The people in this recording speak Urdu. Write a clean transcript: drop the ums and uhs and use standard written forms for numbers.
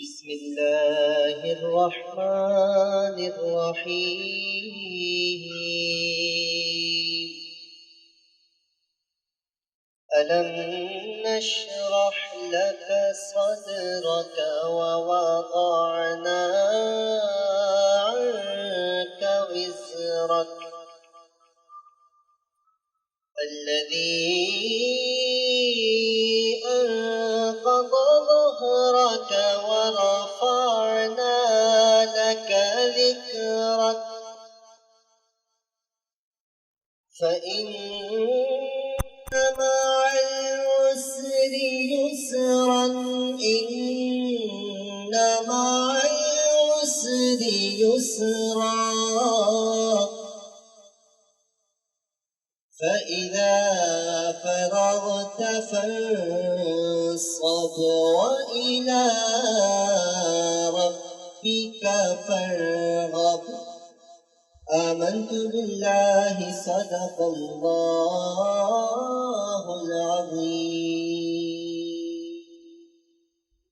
بسم الله الرحمن الرحيم ألم نشرح لك صدرك ووضعنا عنك وزرك الذي أنقض ظهرك ورفعنا لك ذكرك فإن مع العسر يسرا إن مع العسر يسرا فإذا فرغت فانصب وإلى ربك فارغب آمنت بالله صدق الله